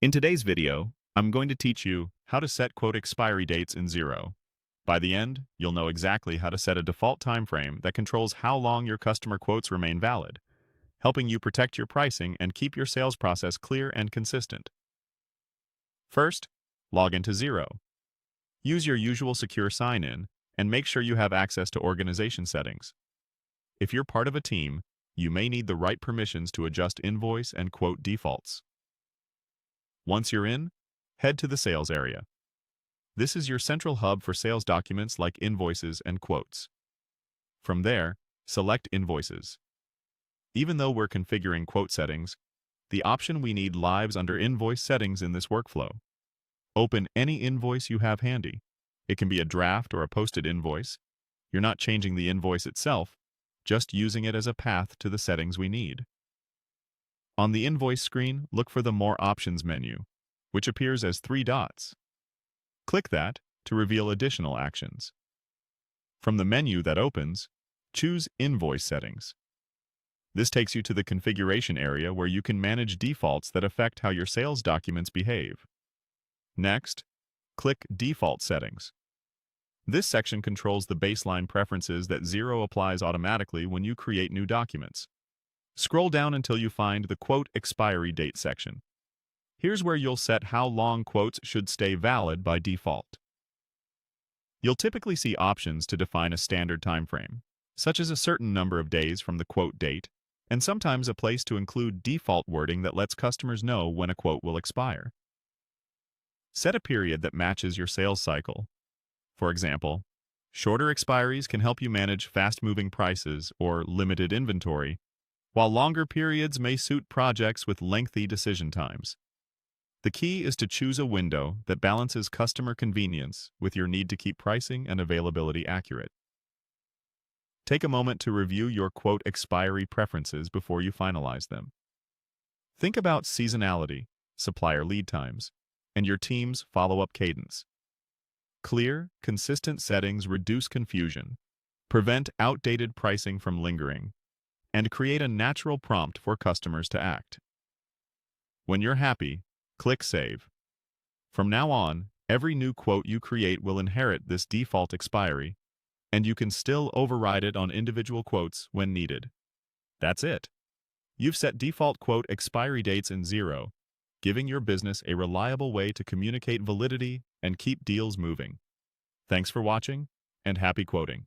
In today's video, I'm going to teach you how to set quote expiry dates in Xero. By the end, you'll know exactly how to set a default time frame that controls how long your customer quotes remain valid, helping you protect your pricing and keep your sales process clear and consistent. First, log into Xero. Use your usual secure sign-in and make sure you have access to organization settings. If you're part of a team, you may need the right permissions to adjust invoice and quote defaults. Once you're in, head to the Sales area. This is your central hub for sales documents like invoices and quotes. From there, select Invoices. Even though we're configuring quote settings, the option we need lives under invoice settings in this workflow. Open any invoice you have handy. It can be a draft or a posted invoice. You're not changing the invoice itself, just using it as a path to the settings we need. On the invoice screen, look for the More Options menu, which appears as 3 dots. Click that to reveal additional actions. From the menu that opens, choose Invoice Settings. This takes you to the configuration area where you can manage defaults that affect how your sales documents behave. Next, click Default Settings. This section controls the baseline preferences that Xero applies automatically when you create new documents. Scroll down until you find the Quote Expiry Date section. Here's where you'll set how long quotes should stay valid by default. You'll typically see options to define a standard time frame, such as a certain number of days from the quote date, and sometimes a place to include default wording that lets customers know when a quote will expire. Set a period that matches your sales cycle. For example, shorter expiries can help you manage fast-moving prices or limited inventory, while longer periods may suit projects with lengthy decision times. The key is to choose a window that balances customer convenience with your need to keep pricing and availability accurate. Take a moment to review your quote expiry preferences before you finalize them. Think about seasonality, supplier lead times, and your team's follow-up cadence. Clear, consistent settings reduce confusion, prevent outdated pricing from lingering, and create a natural prompt for customers to act. When you're happy, click Save. From now on, every new quote you create will inherit this default expiry, and you can still override it on individual quotes when needed. That's it. You've set default quote expiry dates in Xero, giving your business a reliable way to communicate validity and keep deals moving. Thanks for watching, and happy quoting.